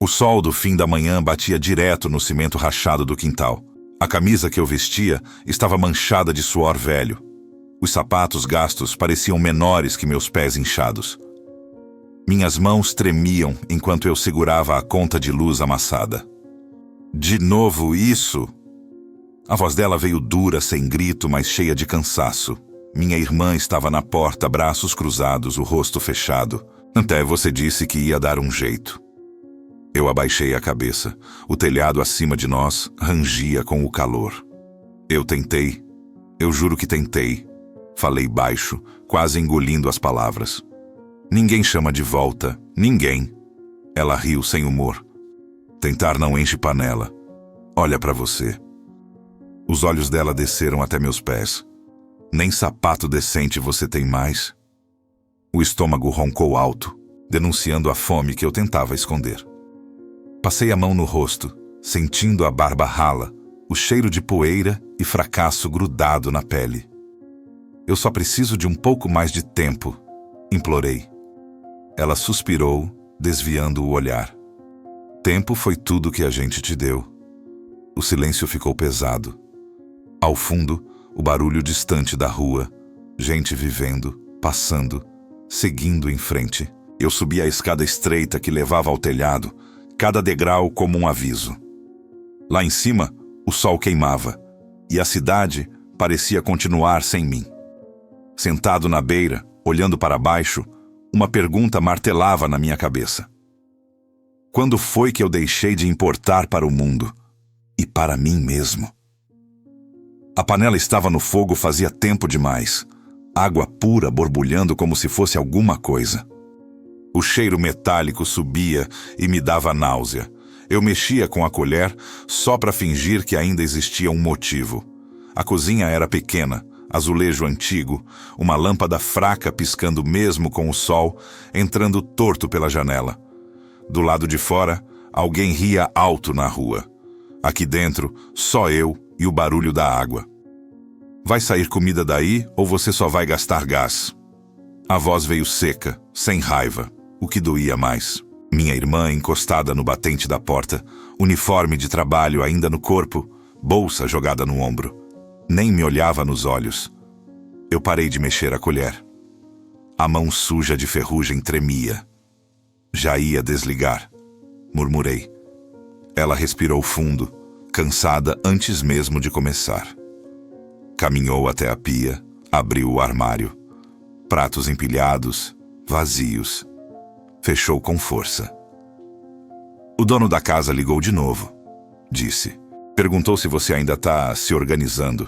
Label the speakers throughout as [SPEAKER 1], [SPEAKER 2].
[SPEAKER 1] O sol do fim da manhã batia direto no cimento rachado do quintal. A camisa que eu vestia estava manchada de suor velho. Os sapatos gastos pareciam menores que meus pés inchados. Minhas mãos tremiam enquanto eu segurava a conta de luz amassada. De novo isso? A voz dela veio dura, sem grito, mas cheia de cansaço. Minha irmã estava na porta, braços cruzados, o rosto fechado. Até você disse que ia dar um jeito. Eu abaixei a cabeça. O telhado acima de nós rangia com o calor. Eu tentei. Eu juro que tentei. Falei baixo, quase engolindo as palavras. Ninguém chama de volta. Ninguém. Ela riu sem humor. Tentar não enche panela. Olha pra você. Os olhos dela desceram até meus pés. Nem sapato decente você tem mais. O estômago roncou alto, denunciando a fome que eu tentava esconder. Passei a mão no rosto, sentindo a barba rala, o cheiro de poeira e fracasso grudado na pele. Eu só preciso de um pouco mais de tempo, implorei. Ela suspirou, desviando o olhar. Tempo foi tudo que a gente te deu. O silêncio ficou pesado. Ao fundo, o barulho distante da rua, gente vivendo, passando, seguindo em frente. Eu subi a escada estreita que levava ao telhado, cada degrau como um aviso. Lá em cima, o sol queimava, e a cidade parecia continuar sem mim. Sentado na beira, olhando para baixo, uma pergunta martelava na minha cabeça. Quando foi que eu deixei de importar para o mundo e para mim mesmo? A panela estava no fogo fazia tempo demais, água pura borbulhando como se fosse alguma coisa. O cheiro metálico subia e me dava náusea. Eu mexia com a colher só para fingir que ainda existia um motivo. A cozinha era pequena, azulejo antigo, uma lâmpada fraca piscando mesmo com o sol, entrando torto pela janela. Do lado de fora, alguém ria alto na rua. Aqui dentro, só eu e o barulho da água. Vai sair comida daí ou você só vai gastar gás? A voz veio seca, sem raiva. O que doía mais. Minha irmã encostada no batente da porta, uniforme de trabalho ainda no corpo, bolsa jogada no ombro. Nem me olhava nos olhos. Eu parei de mexer a colher. A mão suja de ferrugem tremia. Já ia desligar, murmurei. Ela respirou fundo, cansada antes mesmo de começar. Caminhou até a pia, abriu o armário. Pratos empilhados, vazios. Fechou com força. O dono da casa ligou de novo, disse. Perguntou se você ainda está se organizando.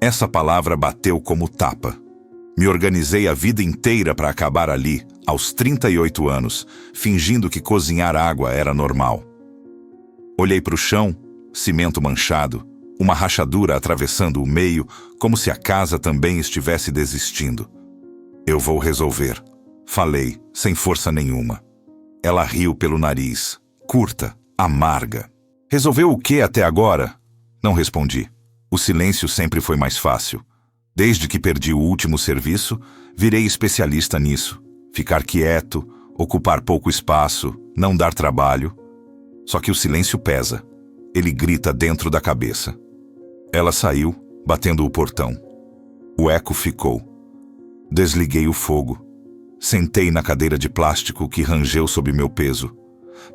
[SPEAKER 1] Essa palavra bateu como tapa. Me organizei a vida inteira para acabar ali, aos 38 anos, fingindo que cozinhar água era normal. Olhei para o chão, cimento manchado, uma rachadura atravessando o meio, como se a casa também estivesse desistindo. Eu vou resolver. Falei, sem força nenhuma. Ela riu pelo nariz, curta, amarga. Resolveu o que até agora? Não respondi. O silêncio sempre foi mais fácil. Desde que perdi o último serviço, virei especialista nisso. Ficar quieto, ocupar pouco espaço, não dar trabalho. Só que o silêncio pesa. Ele grita dentro da cabeça. Ela saiu, batendo o portão. O eco ficou. Desliguei o fogo. Sentei na cadeira de plástico que rangeu sob meu peso.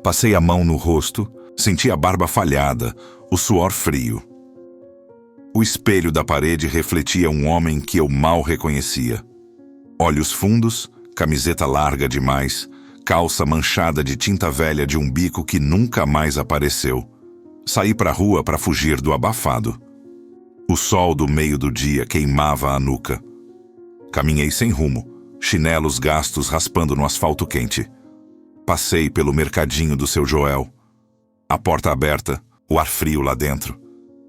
[SPEAKER 1] Passei a mão no rosto, senti a barba falhada, o suor frio. O espelho da parede refletia um homem que eu mal reconhecia. Olhos fundos, camiseta larga demais, calça manchada de tinta velha de um bico que nunca mais apareceu. Saí para a rua para fugir do abafado. O sol do meio do dia queimava a nuca. Caminhei sem rumo. Chinelos gastos raspando no asfalto quente. Passei pelo mercadinho do seu Joel. A porta aberta, o ar frio lá dentro.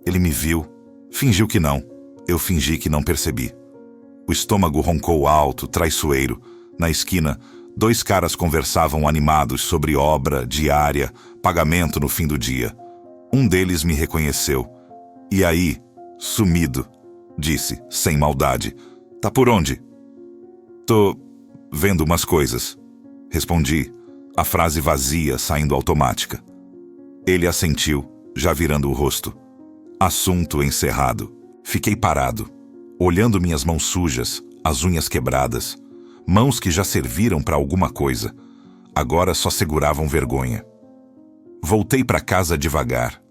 [SPEAKER 1] Ele me viu. Fingiu que não. Eu fingi que não percebi. O estômago roncou alto, traiçoeiro. Na esquina, 2 caras conversavam animados sobre obra, diária, pagamento no fim do dia. Um deles me reconheceu. E aí, sumido, disse, sem maldade. Tá por onde? Tô vendo umas coisas. Respondi, A frase vazia saindo automática. Ele assentiu, já virando o rosto. Assunto encerrado. Fiquei parado, olhando minhas mãos sujas, as unhas quebradas, mãos que já serviram para alguma coisa, agora só seguravam vergonha. Voltei para casa devagar,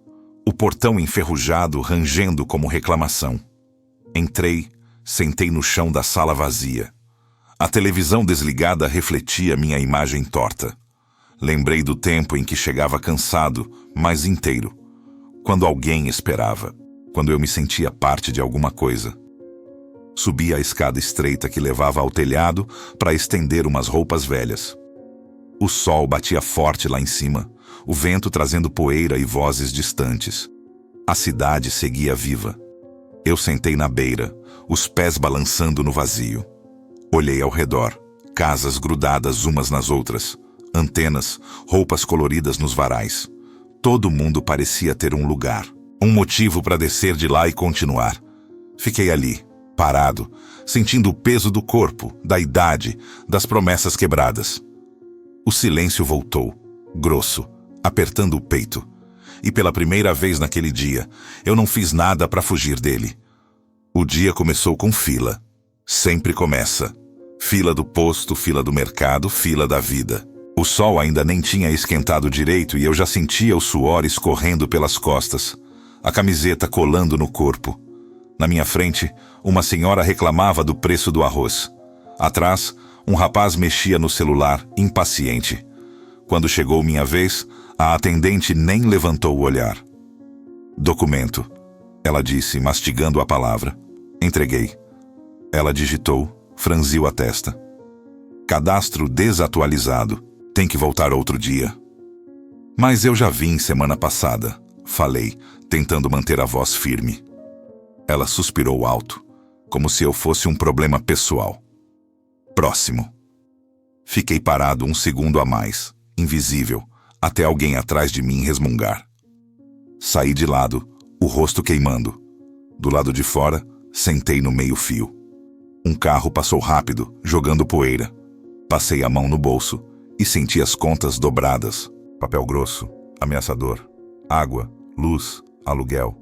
[SPEAKER 1] o portão enferrujado rangendo como reclamação. Entrei, sentei no chão da sala vazia. A televisão desligada refletia minha imagem torta. Lembrei do tempo em que chegava cansado, mas inteiro. Quando alguém esperava. Quando eu me sentia parte de alguma coisa. Subi a escada estreita que levava ao telhado para estender umas roupas velhas. O sol batia forte lá em cima, o vento trazendo poeira e vozes distantes. A cidade seguia viva. Eu sentei na beira, os pés balançando no vazio. Olhei ao redor, casas grudadas umas nas outras, antenas, roupas coloridas nos varais. Todo mundo parecia ter um lugar, um motivo para descer de lá e continuar. Fiquei ali, parado, sentindo o peso do corpo, da idade, das promessas quebradas. O silêncio voltou, grosso, apertando o peito. E pela primeira vez naquele dia, eu não fiz nada para fugir dele. O dia começou com fila. Sempre começa. Fila do posto, fila do mercado, fila da vida. O sol ainda nem tinha esquentado direito e eu já sentia o suor escorrendo pelas costas, a camiseta colando no corpo. Na minha frente, uma senhora reclamava do preço do arroz. Atrás, um rapaz mexia no celular, impaciente. Quando chegou minha vez, a atendente nem levantou o olhar. Documento, ela disse, mastigando a palavra. Entreguei. Ela digitou, franziu a testa. Cadastro desatualizado. Tem que voltar outro dia. Mas eu já vim semana passada, falei, tentando manter a voz firme. Ela suspirou alto, como se eu fosse um problema pessoal. Próximo. Fiquei parado um segundo a mais, invisível, até alguém atrás de mim resmungar. Saí de lado, o rosto queimando. Do lado de fora, sentei no meio-fio. Um carro passou rápido, jogando poeira. Passei a mão no bolso e senti as contas dobradas. Papel grosso, ameaçador. Água, luz, aluguel.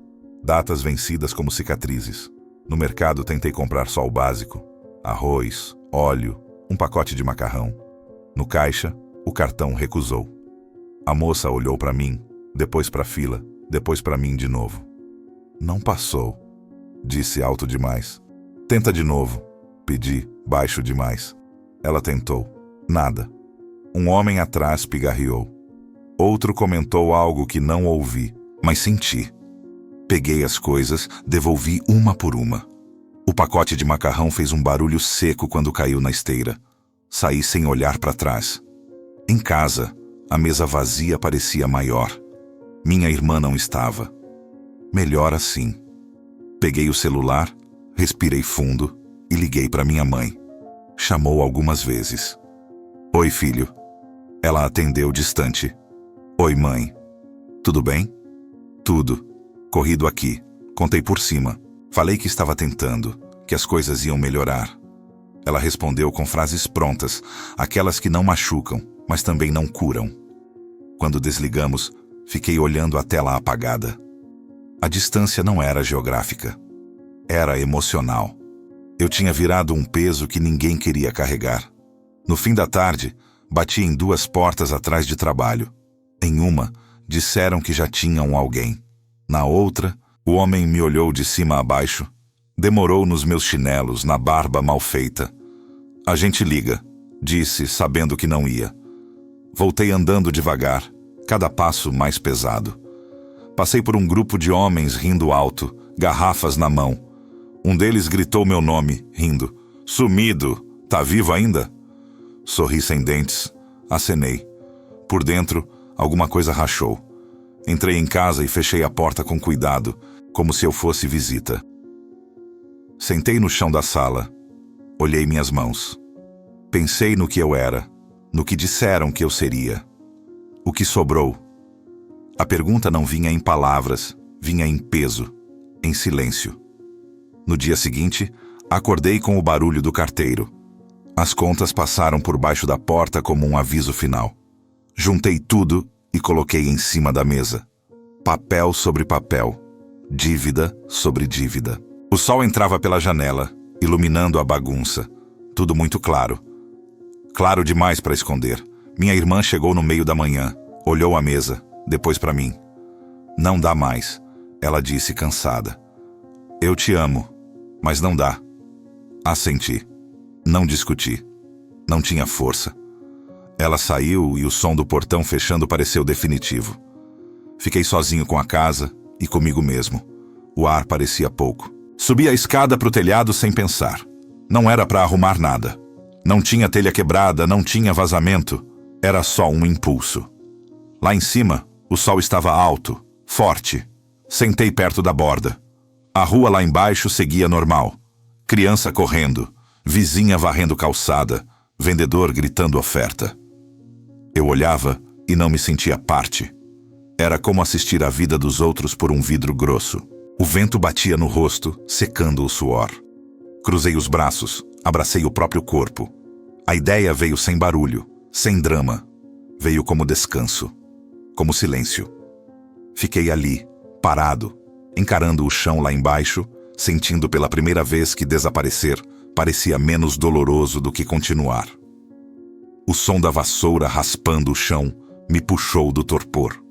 [SPEAKER 1] Datas vencidas como cicatrizes. No mercado tentei comprar só o básico. Arroz, óleo, um pacote de macarrão. No caixa, o cartão recusou. A moça olhou para mim, depois para a fila, depois para mim de novo. Não passou, disse alto demais. Tenta de novo, pedi, baixo demais. Ela tentou. Nada. Um homem atrás pigarreou. Outro comentou algo que não ouvi, mas senti. Peguei as coisas, devolvi uma por uma. O pacote de macarrão fez um barulho seco quando caiu na esteira. Saí sem olhar para trás. Em casa, a mesa vazia parecia maior. Minha irmã não estava. Melhor assim. Peguei o celular, respirei fundo e liguei para minha mãe. Chamou algumas vezes. Oi, filho. Ela atendeu distante. Oi, mãe. Tudo bem? Tudo. Corrido aqui. Contei por cima. Falei que estava tentando, que as coisas iam melhorar. Ela respondeu com frases prontas, aquelas que não machucam, mas também não curam. Quando desligamos, fiquei olhando a tela apagada. A distância não era geográfica. Era emocional. Eu tinha virado um peso que ninguém queria carregar. No fim da tarde, bati em 2 portas atrás de trabalho. Em uma, disseram que já tinham alguém. Na outra, o homem me olhou de cima a baixo. Demorou nos meus chinelos, na barba mal feita. A gente liga, disse, sabendo que não ia. Voltei andando devagar, cada passo mais pesado. Passei por um grupo de homens rindo alto, garrafas na mão. Um deles gritou meu nome, rindo. Sumido, tá vivo ainda? Sorri sem dentes, acenei. Por dentro, alguma coisa rachou. Entrei em casa e fechei a porta com cuidado, como se eu fosse visita. Sentei no chão da sala. Olhei minhas mãos. Pensei no que eu era, no que disseram que eu seria. O que sobrou? A pergunta não vinha em palavras, vinha em peso, em silêncio. No dia seguinte, acordei com o barulho do carteiro. As contas passaram por baixo da porta como um aviso final. Juntei tudo e coloquei em cima da mesa. Papel sobre papel, dívida sobre dívida. O sol entrava pela janela, iluminando a bagunça. Tudo muito claro. Claro demais para esconder. Minha irmã chegou no meio da manhã, olhou a mesa, depois para mim. Não dá mais, ela disse cansada. Eu te amo, mas não dá. Assenti. Não discuti. Não tinha força. Ela saiu e o som do portão fechando pareceu definitivo. Fiquei sozinho com a casa e comigo mesmo. O ar parecia pouco. Subi a escada para o telhado sem pensar. Não era para arrumar nada. Não tinha telha quebrada, não tinha vazamento. Era só um impulso. Lá em cima, o sol estava alto, forte. Sentei perto da borda. A rua lá embaixo seguia normal. Criança correndo, vizinha varrendo calçada, vendedor gritando oferta. Eu olhava e não me sentia parte. Era como assistir a vida dos outros por um vidro grosso. O vento batia no rosto, secando o suor. Cruzei os braços, abracei o próprio corpo. A ideia veio sem barulho, sem drama. Veio como descanso, como silêncio. Fiquei ali, parado, encarando o chão lá embaixo, sentindo pela primeira vez que desaparecer parecia menos doloroso do que continuar. O som da vassoura raspando o chão me puxou do torpor.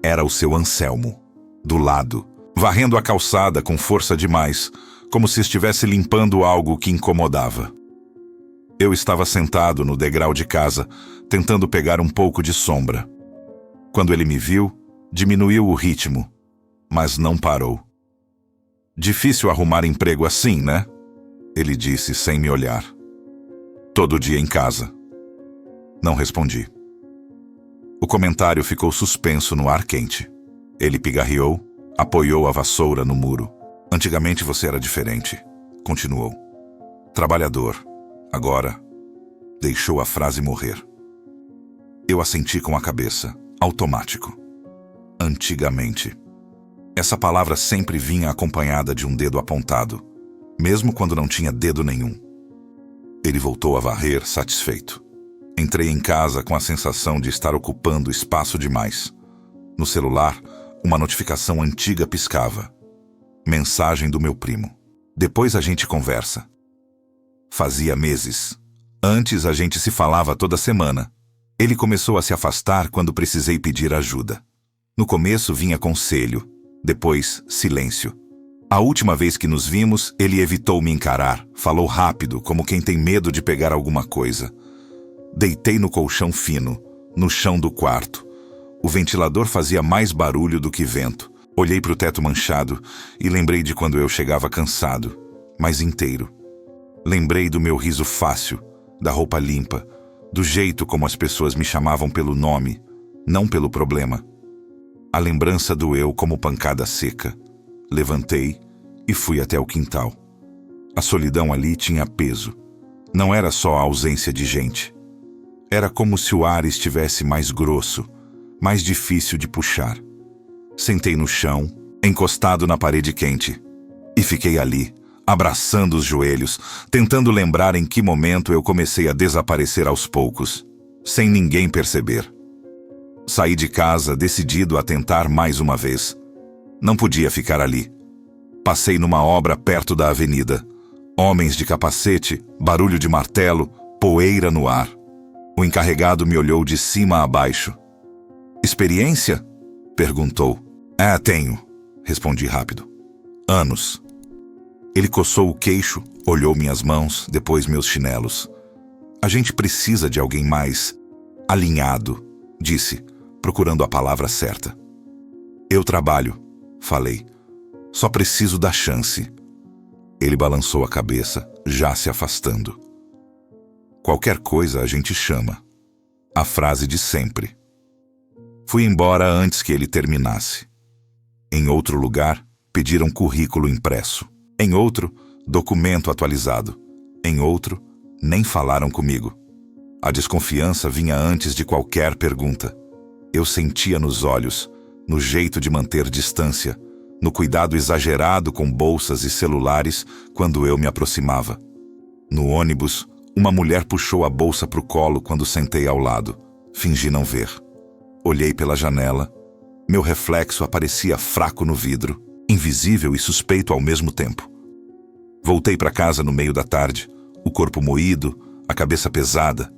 [SPEAKER 1] Era o seu Anselmo, do lado, varrendo a calçada com força demais, como se estivesse limpando algo que incomodava. Eu estava sentado no degrau de casa, tentando pegar um pouco de sombra. Quando ele me viu, diminuiu o ritmo, mas não parou. Difícil arrumar emprego assim, né? Ele disse sem me olhar. Todo dia em casa. Não respondi. O comentário ficou suspenso no ar quente. Ele pigarreou, apoiou a vassoura no muro. Antigamente você era diferente, continuou. Trabalhador. Agora, deixou a frase morrer. Eu assenti com a cabeça, automático. Antigamente. Essa palavra sempre vinha acompanhada de um dedo apontado, mesmo quando não tinha dedo nenhum. Ele voltou a varrer, satisfeito. Entrei em casa com a sensação de estar ocupando espaço demais. No celular, uma notificação antiga piscava. Mensagem do meu primo. Depois a gente conversa. Fazia meses. Antes a gente se falava toda semana. Ele começou a se afastar quando precisei pedir ajuda. No começo vinha conselho, depois silêncio. A última vez que nos vimos, ele evitou me encarar, falou rápido, como quem tem medo de pegar alguma coisa. Deitei no colchão fino, no chão do quarto. O ventilador fazia mais barulho do que vento. Olhei para o teto manchado e lembrei de quando eu chegava cansado, mas inteiro. Lembrei do meu riso fácil, da roupa limpa, do jeito como as pessoas me chamavam pelo nome, não pelo problema. A lembrança doeu como pancada seca. Levantei e fui até o quintal. A solidão ali tinha peso. Não era só a ausência de gente. Era como se o ar estivesse mais grosso, mais difícil de puxar. Sentei no chão, encostado na parede quente, e fiquei ali, abraçando os joelhos, tentando lembrar em que momento eu comecei a desaparecer aos poucos, sem ninguém perceber. Saí de casa decidido a tentar mais uma vez. Não podia ficar ali. Passei numa obra perto da avenida. Homens de capacete, barulho de martelo, poeira no ar. O encarregado me olhou de cima a baixo. Experiência? Perguntou. Tenho, respondi rápido. Anos. Ele coçou o queixo, olhou minhas mãos, depois meus chinelos. A gente precisa de alguém mais alinhado, disse, procurando a palavra certa. Eu trabalho, falei. Só preciso da chance. Ele balançou a cabeça, já se afastando. Qualquer coisa a gente chama. A frase de sempre. Fui embora antes que ele terminasse. Em outro lugar, pediram currículo impresso. Em outro, documento atualizado. Em outro, nem falaram comigo. A desconfiança vinha antes de qualquer pergunta. Eu sentia nos olhos, no jeito de manter distância, no cuidado exagerado com bolsas e celulares quando eu me aproximava. No ônibus, uma mulher puxou a bolsa pro colo quando sentei ao lado. Fingi não ver. Olhei pela janela. Meu reflexo aparecia fraco no vidro, invisível e suspeito ao mesmo tempo. Voltei para casa no meio da tarde, o corpo moído, a cabeça pesada.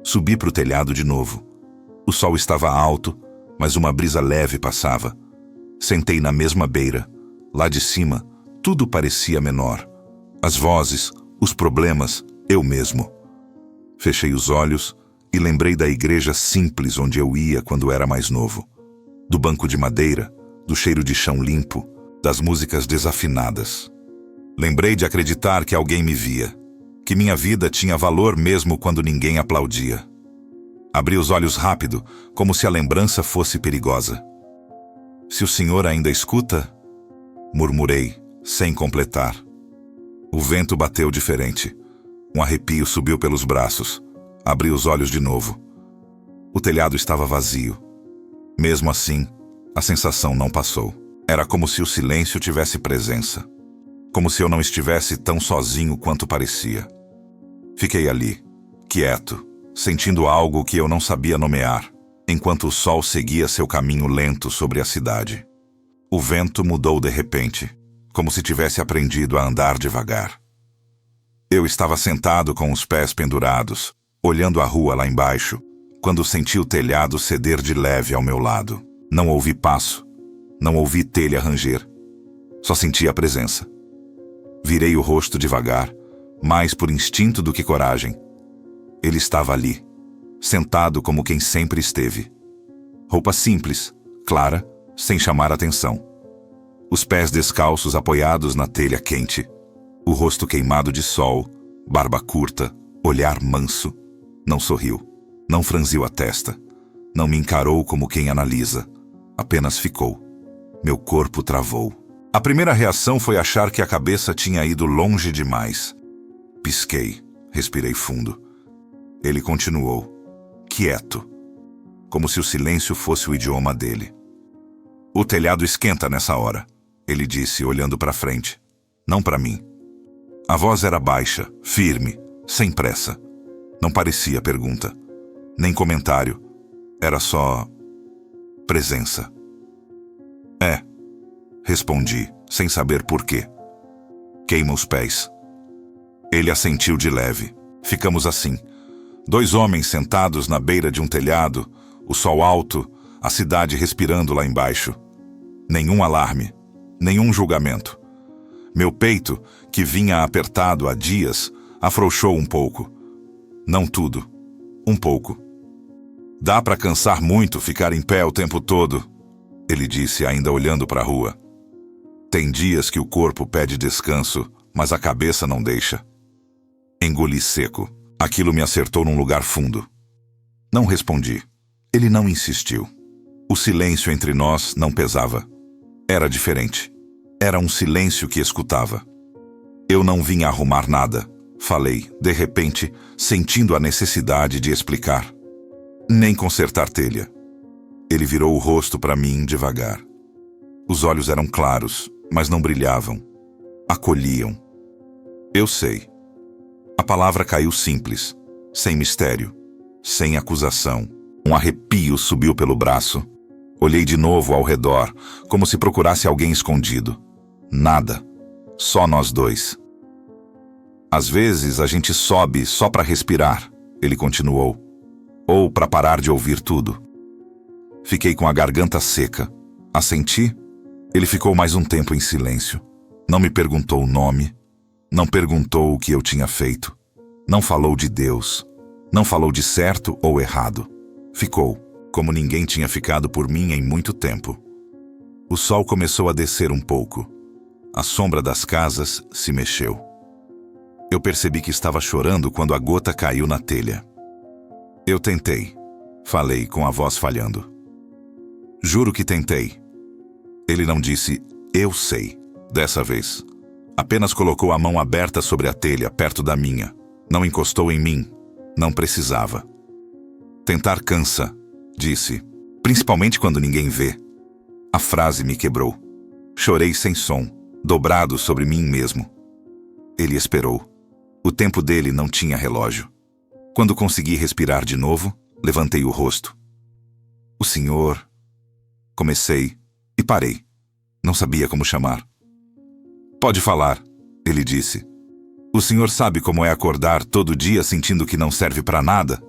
[SPEAKER 1] Subi para o telhado de novo. O sol estava alto, mas uma brisa leve passava. Sentei na mesma beira. Lá de cima, tudo parecia menor. As vozes, os problemas, eu mesmo. Fechei os olhos e lembrei da igreja simples onde eu ia quando era mais novo. Do banco de madeira, do cheiro de chão limpo, das músicas desafinadas. Lembrei de acreditar que alguém me via, que minha vida tinha valor mesmo quando ninguém aplaudia. Abri os olhos rápido, como se a lembrança fosse perigosa. Se o senhor ainda escuta? Murmurei, sem completar. O vento bateu diferente. Um arrepio subiu pelos braços. Abri os olhos de novo. O telhado estava vazio. Mesmo assim, a sensação não passou. Era como se o silêncio tivesse presença. Como se eu não estivesse tão sozinho quanto parecia. Fiquei ali, quieto, sentindo algo que eu não sabia nomear, enquanto o sol seguia seu caminho lento sobre a cidade. O vento mudou de repente, como se tivesse aprendido a andar devagar. Eu estava sentado com os pés pendurados, olhando a rua lá embaixo, quando senti o telhado ceder de leve ao meu lado. Não ouvi passo, não ouvi telha ranger. Só senti a presença. Virei o rosto devagar, mais por instinto do que coragem. Ele estava ali, sentado como quem sempre esteve. Roupa simples, clara, sem chamar atenção. Os pés descalços apoiados na telha quente. O rosto queimado de sol, barba curta, olhar manso. Não sorriu, não franziu a testa. Não me encarou como quem analisa. Apenas ficou. Meu corpo travou. A primeira reação foi achar que a cabeça tinha ido longe demais. Pisquei, respirei fundo. Ele continuou, quieto, como se o silêncio fosse o idioma dele. O telhado esquenta nessa hora, ele disse, olhando para frente, não para mim. A voz era baixa, firme, sem pressa. Não parecia pergunta, nem comentário. Era só presença. É, respondi, sem saber por quê. Queima os pés. Ele assentiu de leve. Ficamos assim. 2 homens sentados na beira de um telhado, o sol alto, a cidade respirando lá embaixo. Nenhum alarme, nenhum julgamento. Meu peito, que vinha apertado há dias, afrouxou um pouco. Não tudo, um pouco. Dá para cansar muito ficar em pé o tempo todo, ele disse, ainda olhando para a rua. Tem dias que o corpo pede descanso, mas a cabeça não deixa. Engoli seco. Aquilo me acertou num lugar fundo. Não respondi. Ele não insistiu. O silêncio entre nós não pesava. Era diferente. Era um silêncio que escutava. Eu não vinha arrumar nada, falei, de repente, sentindo a necessidade de explicar. Nem consertar telha. Ele virou o rosto para mim devagar. Os olhos eram claros, mas não brilhavam. Acolhiam. Eu sei. A palavra caiu simples, sem mistério, sem acusação. Um arrepio subiu pelo braço. Olhei de novo ao redor, como se procurasse alguém escondido. Nada. Só nós dois. Às vezes a gente sobe só para respirar, ele continuou. Ou para parar de ouvir tudo. Fiquei com a garganta seca. Assenti. Ele ficou mais um tempo em silêncio. Não me perguntou o nome. Não perguntou o que eu tinha feito. Não falou de Deus. Não falou de certo ou errado. Ficou, como ninguém tinha ficado por mim em muito tempo. O sol começou a descer um pouco. A sombra das casas se mexeu. Eu percebi que estava chorando quando a gota caiu na telha. Eu tentei. Falei com a voz falhando. Juro que tentei. Ele não disse, eu sei, dessa vez. Apenas colocou a mão aberta sobre a telha, perto da minha. Não encostou em mim. Não precisava. Tentar cansa, disse. Principalmente quando ninguém vê. A frase me quebrou. Chorei sem som, dobrado sobre mim mesmo. Ele esperou. O tempo dele não tinha relógio. Quando consegui respirar de novo, Levantei o rosto. O senhor... Comecei e parei. Não sabia como chamar. Pode falar, ele disse. O senhor sabe como é acordar todo dia sentindo que não serve para nada?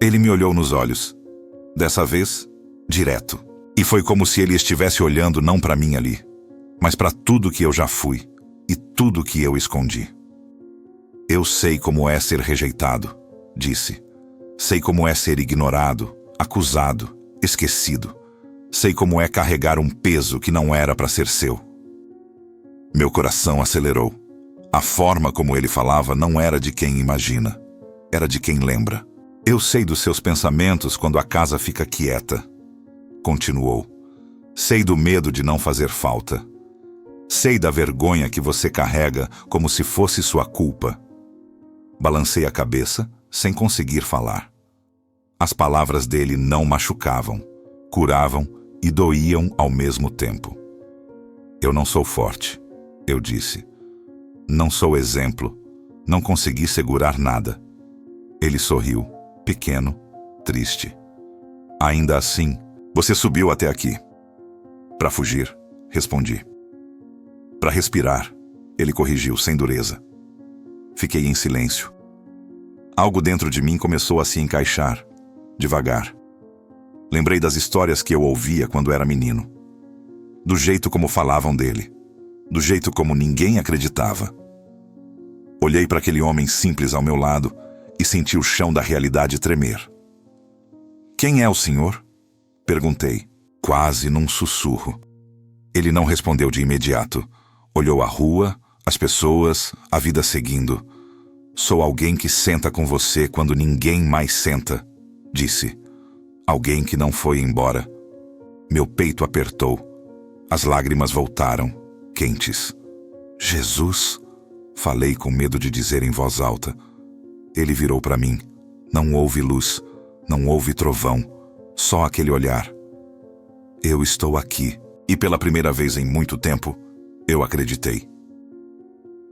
[SPEAKER 1] Ele me olhou nos olhos. Dessa vez, direto. E foi como se ele estivesse olhando não para mim ali, mas para tudo que eu já fui e tudo que eu escondi. Eu sei como é ser rejeitado, disse. Sei como é ser ignorado, acusado, esquecido. Sei como é carregar um peso que não era para ser seu. Meu coração acelerou. A forma como ele falava não era de quem imagina, era de quem lembra. Eu sei dos seus pensamentos quando a casa fica quieta. Continuou. Sei do medo de não fazer falta. Sei da vergonha que você carrega como se fosse sua culpa. Balancei a cabeça, sem conseguir falar. As palavras dele não machucavam, curavam e doíam ao mesmo tempo. Eu não sou forte, eu disse. Não sou exemplo. Não consegui segurar nada. Ele sorriu, pequeno, triste. Ainda assim, você subiu até aqui. Para fugir, respondi. Para respirar, ele corrigiu sem dureza. Fiquei em silêncio. Algo dentro de mim começou a se encaixar, devagar. Lembrei das histórias que eu ouvia quando era menino. Do jeito como falavam dele. Do jeito como ninguém acreditava. Olhei para aquele homem simples ao meu lado e senti o chão da realidade tremer. Quem é o senhor? Perguntei, quase num sussurro. Ele não respondeu de imediato. Olhou a rua, as pessoas, a vida seguindo. Sou alguém que senta com você quando ninguém mais senta, disse. Alguém que não foi embora. Meu peito apertou. As lágrimas voltaram, quentes. Jesus, falei com medo de dizer em voz alta. Ele virou para mim. Não houve luz, não houve trovão, só aquele olhar. Eu estou aqui, e pela primeira vez em muito tempo, eu acreditei.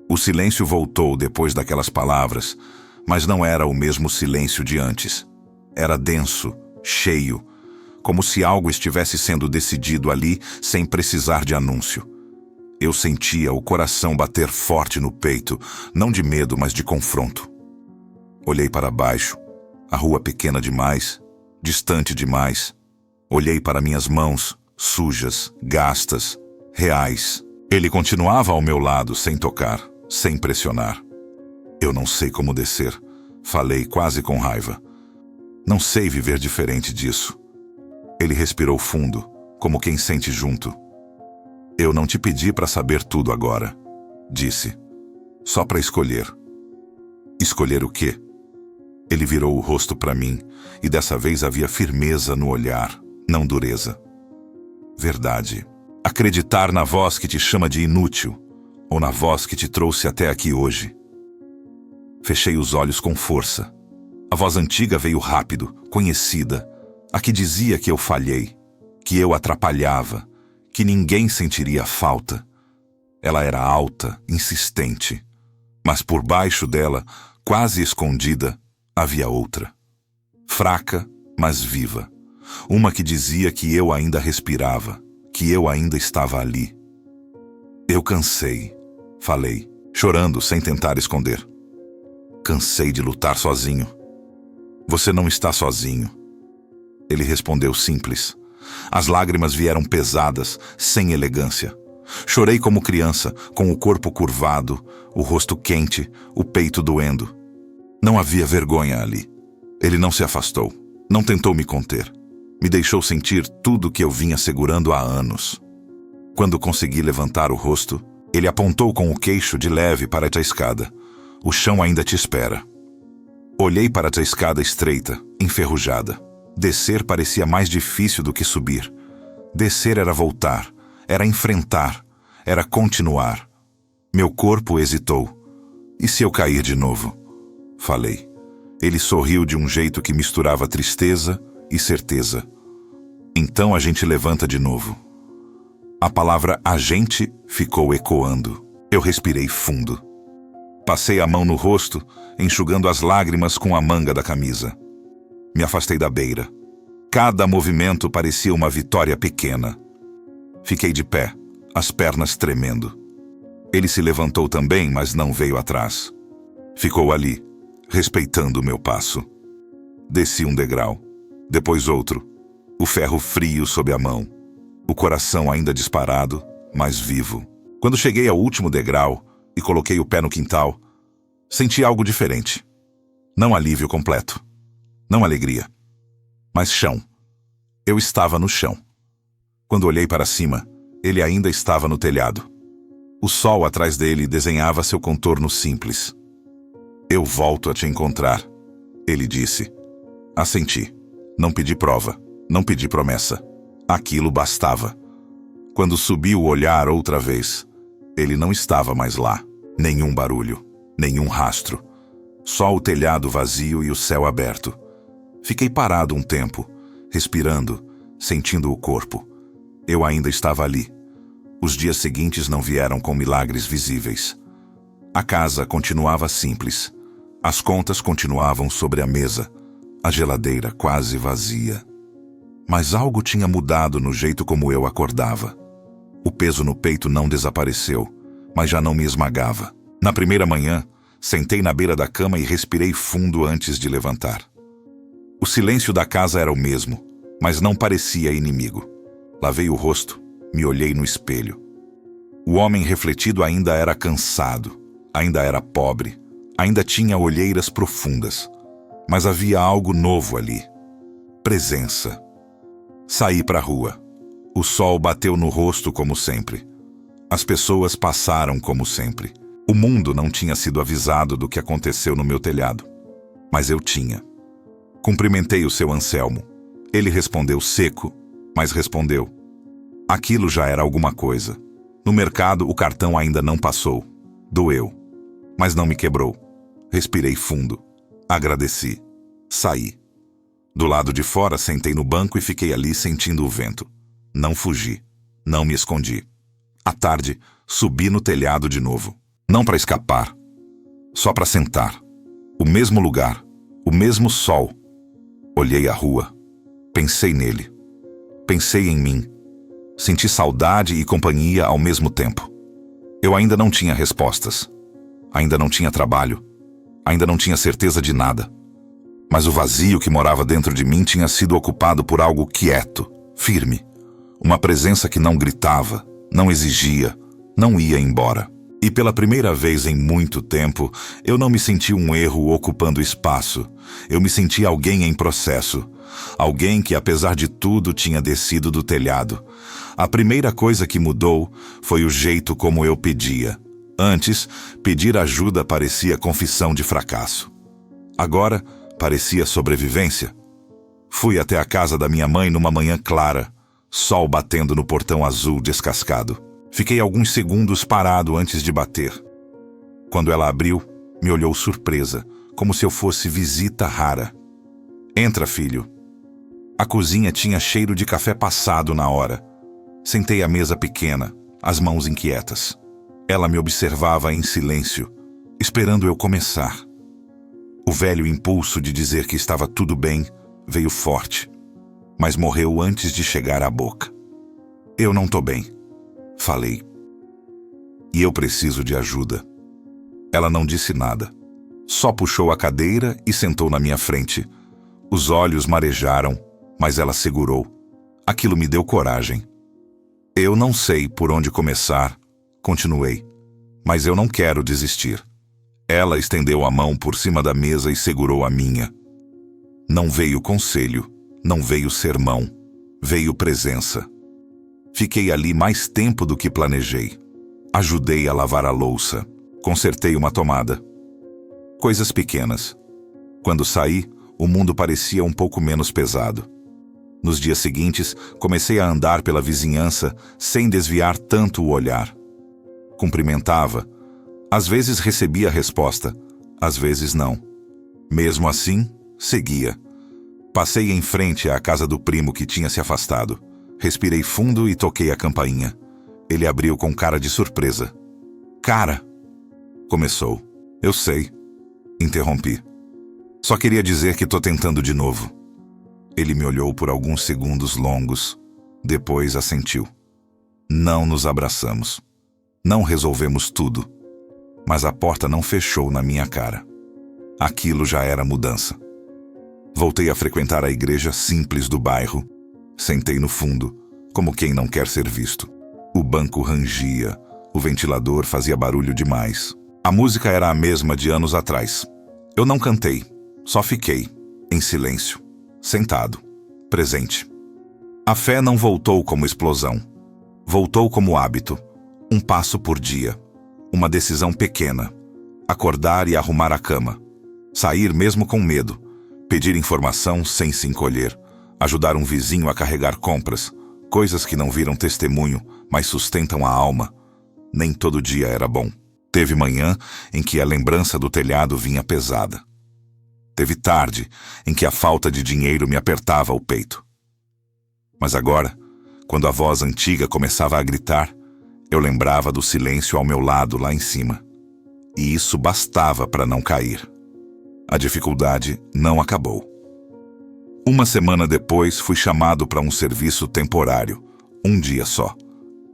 [SPEAKER 1] O silêncio voltou depois daquelas palavras, mas não era o mesmo silêncio de antes. Era denso, cheio, como se algo estivesse sendo decidido ali sem precisar de anúncio. Eu sentia o coração bater forte no peito, não de medo, mas de confronto. Olhei para baixo, a rua pequena demais, distante demais. Olhei para minhas mãos, sujas, gastas, reais. Ele continuava ao meu lado, sem tocar, sem pressionar. Eu não sei como descer, falei quase com raiva. Não sei viver diferente disso. Ele respirou fundo, como quem sente junto. Eu não te pedi para saber tudo agora, disse. Só para escolher. Escolher o quê? Ele virou o rosto para mim, e dessa vez havia firmeza no olhar, não dureza. Verdade. Acreditar na voz que te chama de inútil, ou na voz que te trouxe até aqui hoje. Fechei os olhos com força. A voz antiga veio rápido, conhecida, a que dizia que eu falhei, que eu atrapalhava, que ninguém sentiria falta. Ela era alta, insistente, mas por baixo dela, quase escondida, havia outra. Fraca, mas viva. Uma que dizia que eu ainda respirava, que eu ainda estava ali. Eu cansei, falei, chorando sem tentar esconder. Cansei de lutar sozinho. Você não está sozinho. Ele respondeu simples. As lágrimas vieram pesadas, sem elegância. Chorei como criança, com o corpo curvado, o rosto quente, o peito doendo. Não havia vergonha ali. Ele não se afastou, não tentou me conter. Me deixou sentir tudo que eu vinha segurando há anos. Quando consegui levantar o rosto, ele apontou com o queixo de leve para a escada. O chão ainda te espera. Olhei para a escada estreita, enferrujada. Descer parecia mais difícil do que subir. Descer era voltar, era enfrentar, era continuar. Meu corpo hesitou. E se eu cair de novo? Falei. Ele sorriu de um jeito que misturava tristeza e certeza. Então a gente levanta de novo. A palavra "a gente" ficou ecoando. Eu respirei fundo. Passei a mão no rosto, enxugando as lágrimas com a manga da camisa. Me afastei da beira. Cada movimento parecia uma vitória pequena. Fiquei de pé, as pernas tremendo. Ele se levantou também, mas não veio atrás. Ficou ali, respeitando o meu passo. Desci um degrau, depois outro, o ferro frio sob a mão, o coração ainda disparado, mas vivo. Quando cheguei ao último degrau e coloquei o pé no quintal, senti algo diferente. Não alívio completo, não alegria, mas chão. Eu estava no chão. Quando olhei para cima, ele ainda estava no telhado. O sol atrás dele desenhava seu contorno simples. Eu volto a te encontrar, ele disse. Assenti. Não pedi prova, não pedi promessa. Aquilo bastava. Quando subi o olhar outra vez, ele não estava mais lá. Nenhum barulho, nenhum rastro. Só o telhado vazio e o céu aberto. Fiquei parado um tempo, respirando, sentindo o corpo. Eu ainda estava ali. Os dias seguintes não vieram com milagres visíveis. A casa continuava simples. As contas continuavam sobre a mesa. A geladeira quase vazia. Mas algo tinha mudado no jeito como eu acordava. O peso no peito não desapareceu, mas já não me esmagava. Na primeira manhã, sentei na beira da cama e respirei fundo antes de levantar. O silêncio da casa era o mesmo, mas não parecia inimigo. Lavei o rosto, me olhei no espelho. O homem refletido ainda era cansado, ainda era pobre, ainda tinha olheiras profundas. Mas havia algo novo ali. Presença. Saí para a rua. O sol bateu no rosto como sempre. As pessoas passaram como sempre. O mundo não tinha sido avisado do que aconteceu no meu telhado. Mas eu tinha. Cumprimentei o seu Anselmo. Ele respondeu seco, mas respondeu. Aquilo já era alguma coisa. No mercado, o cartão ainda não passou. Doeu. Mas não me quebrou. Respirei fundo. Agradeci. Saí. Do lado de fora, sentei no banco e fiquei ali sentindo o vento. Não fugi. Não me escondi. À tarde, subi no telhado de novo. Não para escapar. Só para sentar. O mesmo lugar. O mesmo sol. Olhei a rua. Pensei nele. Pensei em mim. Senti saudade e companhia ao mesmo tempo. Eu ainda não tinha respostas. Ainda não tinha trabalho. Ainda não tinha certeza de nada. Mas o vazio que morava dentro de mim tinha sido ocupado por algo quieto, firme. Uma presença que não gritava, não exigia, não ia embora. E pela primeira vez em muito tempo, eu não me senti um erro ocupando espaço. Eu me senti alguém em processo. Alguém que, apesar de tudo, tinha descido do telhado. A primeira coisa que mudou foi o jeito como eu pedia. Antes, pedir ajuda parecia confissão de fracasso. Agora, parecia sobrevivência. Fui até a casa da minha mãe numa manhã clara, sol batendo no portão azul descascado. Fiquei alguns segundos parado antes de bater. Quando ela abriu, me olhou surpresa, como se eu fosse visita rara. Entra, filho. A cozinha tinha cheiro de café passado na hora. Sentei à mesa pequena, as mãos inquietas. Ela me observava em silêncio, esperando eu começar. O velho impulso de dizer que estava tudo bem veio forte, mas morreu antes de chegar à boca. Eu não tô bem, falei. E eu preciso de ajuda. Ela não disse nada. Só puxou a cadeira e sentou na minha frente. Os olhos marejaram, mas ela segurou. Aquilo me deu coragem. Eu não sei por onde começar, continuei, mas eu não quero desistir. Ela estendeu a mão por cima da mesa e segurou a minha. Não veio conselho, não veio sermão, veio presença. Fiquei ali mais tempo do que planejei. Ajudei a lavar a louça, consertei uma tomada. Coisas pequenas. Quando saí, o mundo parecia um pouco menos pesado. Nos dias seguintes, comecei a andar pela vizinhança sem desviar tanto o olhar. Cumprimentava. Às vezes recebia a resposta, às vezes não. Mesmo assim, seguia. Passei em frente à casa do primo que tinha se afastado. Respirei fundo e toquei a campainha. Ele abriu com cara de surpresa. Cara! Começou. Eu sei. Interrompi. Só queria dizer que tô tentando de novo. Ele me olhou por alguns segundos longos, depois assentiu. Não nos abraçamos. Não resolvemos tudo. Mas a porta não fechou na minha cara. Aquilo já era mudança. Voltei a frequentar a igreja simples do bairro. Sentei no fundo, como quem não quer ser visto. O banco rangia, o ventilador fazia barulho demais. A música era a mesma de anos atrás. Eu não cantei, só fiquei, em silêncio, sentado, presente. A fé não voltou como explosão. Voltou como hábito, um passo por dia, uma decisão pequena. Acordar e arrumar a cama. Sair mesmo com medo. Pedir informação sem se encolher. Ajudar um vizinho a carregar compras. Coisas que não viram testemunho, mas sustentam a alma. Nem todo dia era bom. Teve manhã em que a lembrança do telhado vinha pesada. Teve tarde em que a falta de dinheiro me apertava o peito. Mas agora, quando a voz antiga começava a gritar, eu lembrava do silêncio ao meu lado lá em cima. E isso bastava para não cair. A dificuldade não acabou. Uma semana depois, fui chamado para um serviço temporário. Um dia só.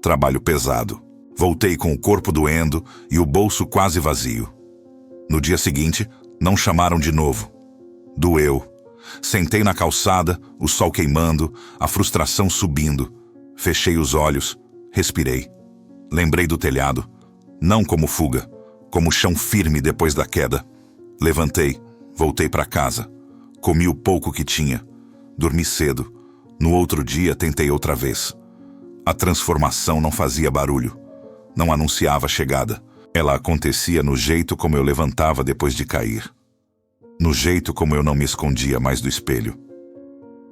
[SPEAKER 1] Trabalho pesado. Voltei com o corpo doendo e o bolso quase vazio. No dia seguinte, não chamaram de novo. Doeu. Sentei na calçada, o sol queimando, a frustração subindo. Fechei os olhos, respirei. Lembrei do telhado, não como fuga, como chão firme depois da queda. Levantei, voltei para casa. Comi o pouco que tinha. Dormi cedo. No outro dia tentei outra vez. A transformação não fazia barulho. Não anunciava chegada. Ela acontecia no jeito como eu levantava depois de cair. No jeito como eu não me escondia mais do espelho.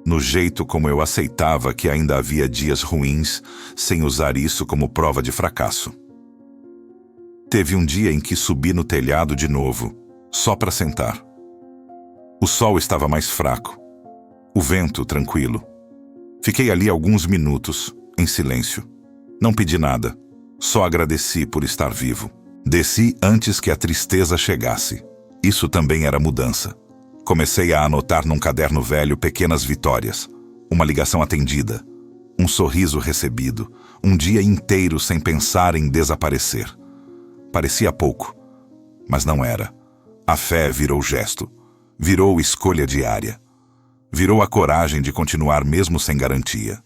[SPEAKER 1] No jeito como eu aceitava que ainda havia dias ruins, sem usar isso como prova de fracasso. Teve um dia em que subi no telhado de novo, só para sentar. O sol estava mais fraco. O vento tranquilo. Fiquei ali alguns minutos, em silêncio. Não pedi nada, só agradeci por estar vivo. Desci antes que a tristeza chegasse. Isso também era mudança. Comecei a anotar num caderno velho pequenas vitórias. Uma ligação atendida. Um sorriso recebido. Um dia inteiro sem pensar em desaparecer. Parecia pouco, mas não era. A fé virou gesto. Virou escolha diária. Virou a coragem de continuar mesmo sem garantia.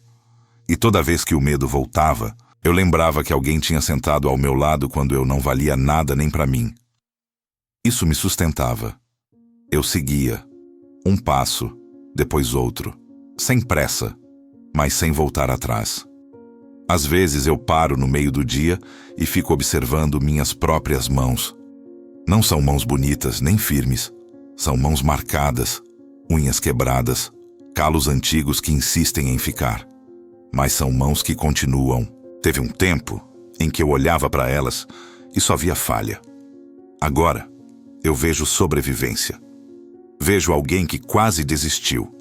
[SPEAKER 1] E toda vez que o medo voltava, eu lembrava que alguém tinha sentado ao meu lado quando eu não valia nada nem para mim. Isso me sustentava. Eu seguia, um passo, depois outro, sem pressa, mas sem voltar atrás. Às vezes eu paro no meio do dia e fico observando minhas próprias mãos. Não são mãos bonitas nem firmes, são mãos marcadas, unhas quebradas, calos antigos que insistem em ficar. Mas são mãos que continuam. Teve um tempo em que eu olhava para elas e só via falha. Agora, eu vejo sobrevivência. Vejo alguém que quase desistiu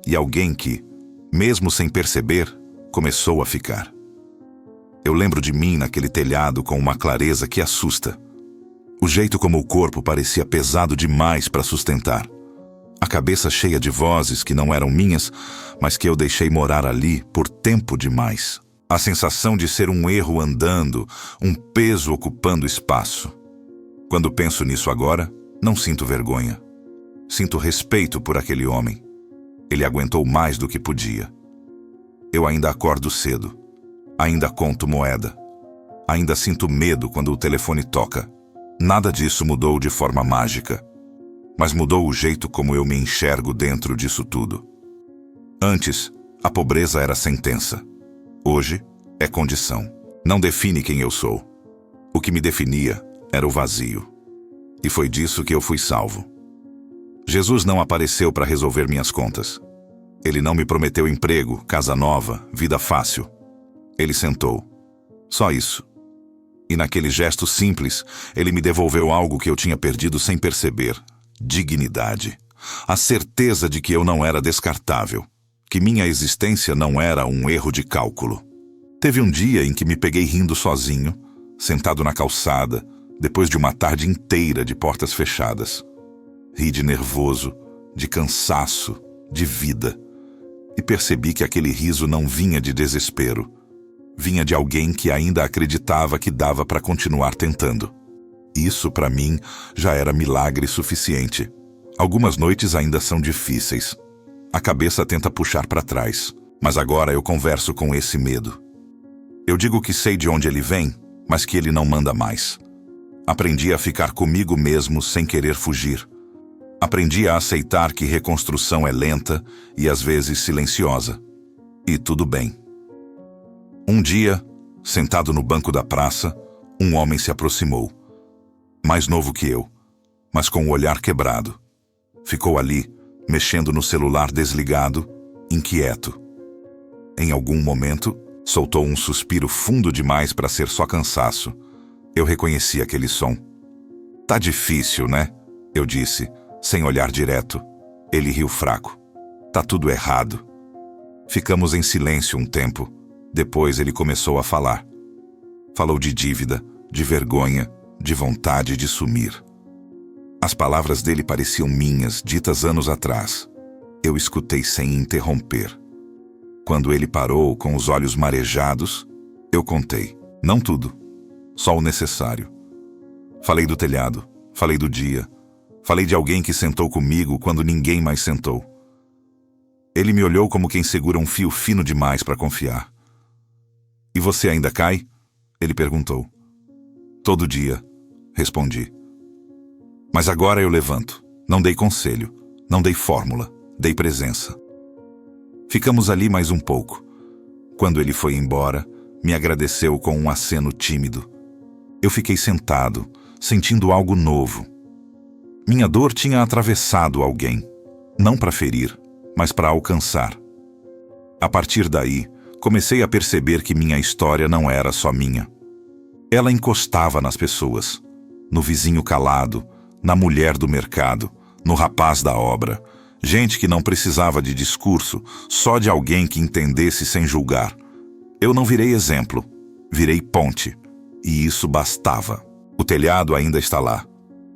[SPEAKER 1] e alguém que, mesmo sem perceber, começou a ficar. Eu lembro de mim naquele telhado com uma clareza que assusta. O jeito como o corpo parecia pesado demais para sustentar. A cabeça cheia de vozes que não eram minhas, mas que eu deixei morar ali por tempo demais. A sensação de ser um erro andando, um peso ocupando espaço. Quando penso nisso agora, não sinto vergonha. Sinto respeito por aquele homem. Ele aguentou mais do que podia. Eu ainda acordo cedo. Ainda conto moeda. Ainda sinto medo quando o telefone toca. Nada disso mudou de forma mágica. Mas mudou o jeito como eu me enxergo dentro disso tudo. Antes, a pobreza era sentença. Hoje, é condição. Não define quem eu sou. O que me definia era o vazio. E foi disso que eu fui salvo. Jesus não apareceu para resolver minhas contas. Ele não me prometeu emprego, casa nova, vida fácil. Ele sentou. Só isso. E naquele gesto simples, ele me devolveu algo que eu tinha perdido sem perceber. Dignidade. A certeza de que eu não era descartável. Que minha existência não era um erro de cálculo. Teve um dia em que me peguei rindo sozinho, sentado na calçada, depois de uma tarde inteira de portas fechadas. Ri de nervoso, de cansaço, de vida. e percebi que aquele riso não vinha de desespero. Vinha de alguém que ainda acreditava que dava para continuar tentando. Isso, para mim, já era milagre suficiente. Algumas noites ainda são difíceis. A cabeça tenta puxar para trás, mas agora eu converso com esse medo. Eu digo que sei de onde ele vem, mas que ele não manda mais. Aprendi a ficar comigo mesmo sem querer fugir. Aprendi a aceitar que reconstrução é lenta e às vezes silenciosa. E tudo bem. Um dia, sentado no banco da praça, um homem se aproximou. Mais novo que eu, mas com o olhar quebrado. Ficou ali, mexendo no celular desligado, inquieto. Em algum momento, soltou um suspiro fundo demais para ser só cansaço. Eu reconheci aquele som. Tá difícil, né? Eu disse, sem olhar direto. Ele riu fraco. Tá tudo errado. Ficamos em silêncio um tempo. Depois ele começou a falar. Falou de dívida, de vergonha, de vontade de sumir. As palavras dele pareciam minhas, ditas anos atrás. Eu escutei sem interromper. Quando ele parou, com os olhos marejados, eu contei. Não tudo, só o necessário. Falei do telhado, falei do dia, falei de alguém que sentou comigo quando ninguém mais sentou. Ele me olhou como quem segura um fio fino demais para confiar. E você ainda cai? Ele perguntou. Todo dia, respondi. Mas agora eu levanto. Não dei conselho, não dei fórmula, dei presença. Ficamos ali mais um pouco. Quando ele foi embora, me agradeceu com um aceno tímido. Eu fiquei sentado, sentindo algo novo. Minha dor tinha atravessado alguém, não para ferir, mas para alcançar. A partir daí, comecei a perceber que minha história não era só minha. Ela encostava nas pessoas, no vizinho calado, na mulher do mercado, no rapaz da obra. Gente que não precisava de discurso, só de alguém que entendesse sem julgar. Eu não virei exemplo, virei ponte. E isso bastava. O telhado ainda está lá.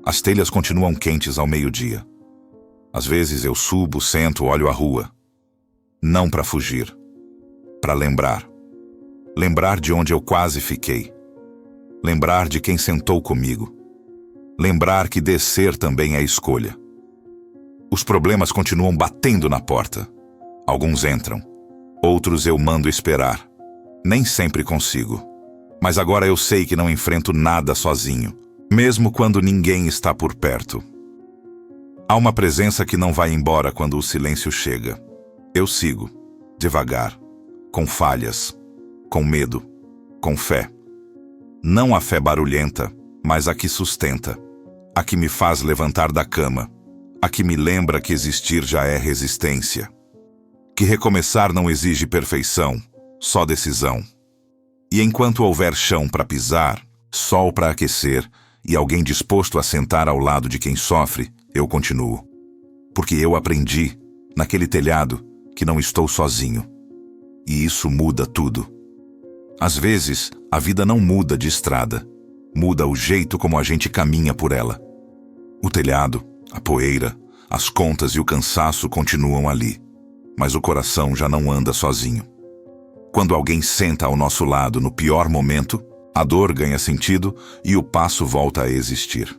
[SPEAKER 1] As telhas continuam quentes ao meio-dia. Às vezes eu subo, sento, olho a rua. Não para fugir, para lembrar. Lembrar de onde eu quase fiquei. Lembrar de quem sentou comigo. Lembrar que descer também é escolha. Os problemas continuam batendo na porta. Alguns entram. Outros eu mando esperar. Nem sempre consigo. Mas agora eu sei que não enfrento nada sozinho, mesmo quando ninguém está por perto. Há uma presença que não vai embora quando o silêncio chega. Eu sigo, devagar, com falhas, com medo, com fé. Não a fé barulhenta, mas a que sustenta, a que me faz levantar da cama, a que me lembra que existir já é resistência. Que recomeçar não exige perfeição, só decisão. E enquanto houver chão para pisar, sol para aquecer e alguém disposto a sentar ao lado de quem sofre, eu continuo. Porque eu aprendi, naquele telhado, que não estou sozinho. E isso muda tudo. Às vezes, a vida não muda de estrada. Muda o jeito como a gente caminha por ela. O telhado, a poeira, as contas e o cansaço continuam ali. Mas o coração já não anda sozinho. Quando alguém senta ao nosso lado no pior momento, a dor ganha sentido e o passo volta a existir.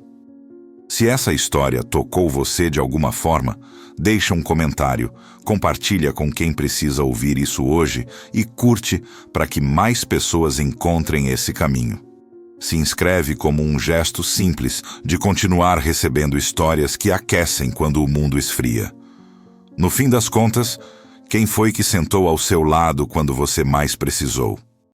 [SPEAKER 1] Se essa história tocou você de alguma forma, deixa um comentário, compartilha com quem precisa ouvir isso hoje e curte para que mais pessoas encontrem esse caminho. Se inscreve como um gesto simples de continuar recebendo histórias que aquecem quando o mundo esfria. No fim das contas, quem foi que sentou ao seu lado quando você mais precisou?